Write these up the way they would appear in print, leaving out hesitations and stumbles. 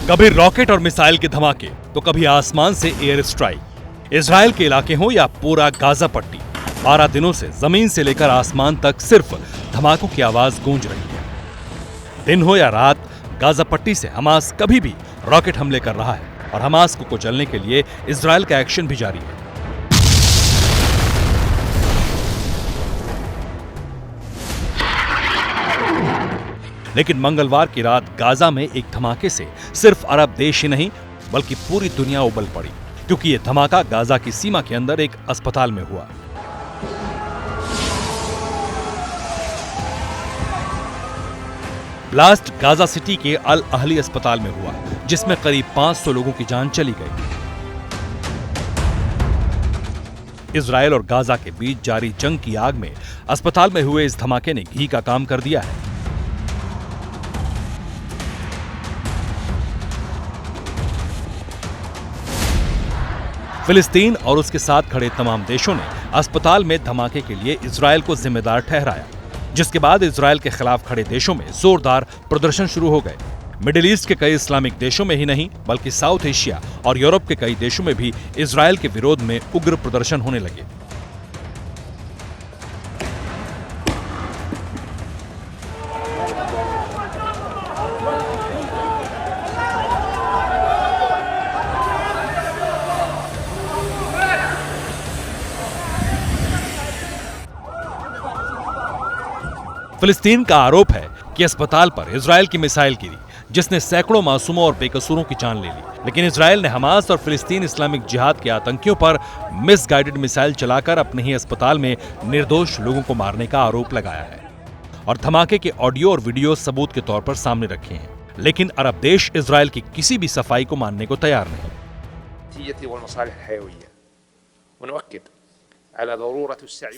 कभी रॉकेट और मिसाइल के धमाके तो कभी आसमान से एयर स्ट्राइक। इजराइल के इलाके हो या पूरा गाजा पट्टी, 12 दिनों से जमीन से लेकर आसमान तक सिर्फ धमाकों की आवाज गूंज रही है। दिन हो या रात, गाजा पट्टी से हमास कभी भी रॉकेट हमले कर रहा है और हमास को कुचलने के लिए इजराइल का एक्शन भी जारी है। लेकिन मंगलवार की रात गाजा में एक धमाके से सिर्फ अरब देश ही नहीं बल्कि पूरी दुनिया उबल पड़ी, क्योंकि यह धमाका गाजा की सीमा के अंदर एक अस्पताल में हुआ। ब्लास्ट गाजा सिटी के अल अहली अस्पताल में हुआ, जिसमें करीब 500 लोगों की जान चली गई। इजराइल और गाजा के बीच जारी जंग की आग में अस्पताल में हुए इस धमाके ने घी का काम कर दिया है। फिलिस्तीन और उसके साथ खड़े तमाम देशों ने अस्पताल में धमाके के लिए इजराइल को जिम्मेदार ठहराया, जिसके बाद इजराइल के खिलाफ खड़े देशों में जोरदार प्रदर्शन शुरू हो गए। मिडिल ईस्ट के कई इस्लामिक देशों में ही नहीं बल्कि साउथ एशिया और यूरोप के कई देशों में भी इजराइल के विरोध में उग्र प्रदर्शन होने लगे। फिलिस्तीन का आरोप है कि अस्पताल पर इजराइल की मिसाइल गिरी, जिसने सैकड़ों मासूमों और बेकसूरों की जान ले ली। लेकिन इजराइल ने हमास और फिलिस्तीन इस्लामिक जिहाद के आतंकियों पर मिसगाइडेड मिसाइल चलाकर अपने ही अस्पताल में निर्दोष लोगों को मारने का आरोप लगाया है और धमाके के ऑडियो और वीडियो सबूत के तौर पर सामने रखे हैं। लेकिन अरब देश इजराइल की किसी भी सफाई को मानने को तैयार नहीं।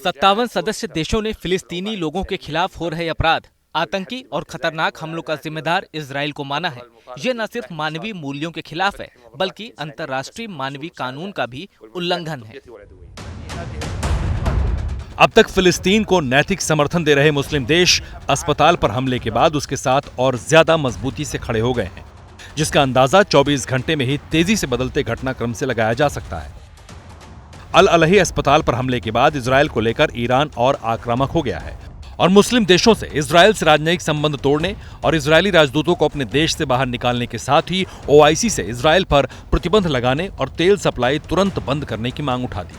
57 सदस्य देशों ने फिलिस्तीनी लोगों के खिलाफ हो रहे अपराध, आतंकी और खतरनाक हमलों का जिम्मेदार इजराइल को माना है। ये न सिर्फ मानवीय मूल्यों के खिलाफ है बल्कि अंतर्राष्ट्रीय मानवीय कानून का भी उल्लंघन है। अब तक फिलिस्तीन को नैतिक समर्थन दे रहे मुस्लिम देश अस्पताल पर हमले के बाद उसके साथ और ज्यादा मजबूती से खड़े हो गए हैं, जिसका अंदाजा 24 घंटे में ही तेजी से बदलते घटनाक्रम से लगाया जा सकता है। अल अहली अस्पताल पर हमले के बाद इजराइल को लेकर ईरान और आक्रामक हो गया है और मुस्लिम देशों से इजराइल से राजनयिक संबंध तोड़ने और इजरायली राजदूतों को अपने देश से बाहर निकालने के साथ ही ओआईसी से इजराइल पर प्रतिबंध लगाने और तेल सप्लाई तुरंत बंद करने की मांग उठा दी।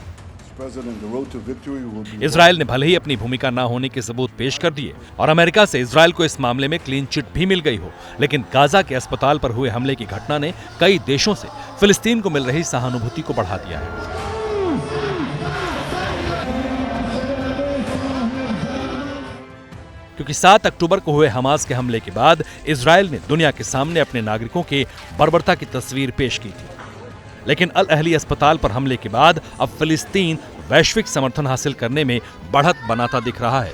इजराइल ने भले ही अपनी भूमिका न होने के सबूत पेश कर दिए और अमेरिका से इजराइल को इस मामले में क्लीन चिट भी मिल गई हो, लेकिन गाजा के अस्पताल पर हुए हमले की घटना ने कई देशों से फिलिस्तीन को मिल रही सहानुभूति को बढ़ा दिया है। क्योंकि 7 अक्टूबर को हुए हमास के हमले के बाद इजराइल ने दुनिया के सामने अपने नागरिकों के बर्बरता की तस्वीर पेश की थी। लेकिन अल अहली अस्पताल पर हमले के बाद अब फिलिस्तीन वैश्विक समर्थन हासिल करने में बढ़त बनाता दिख रहा है।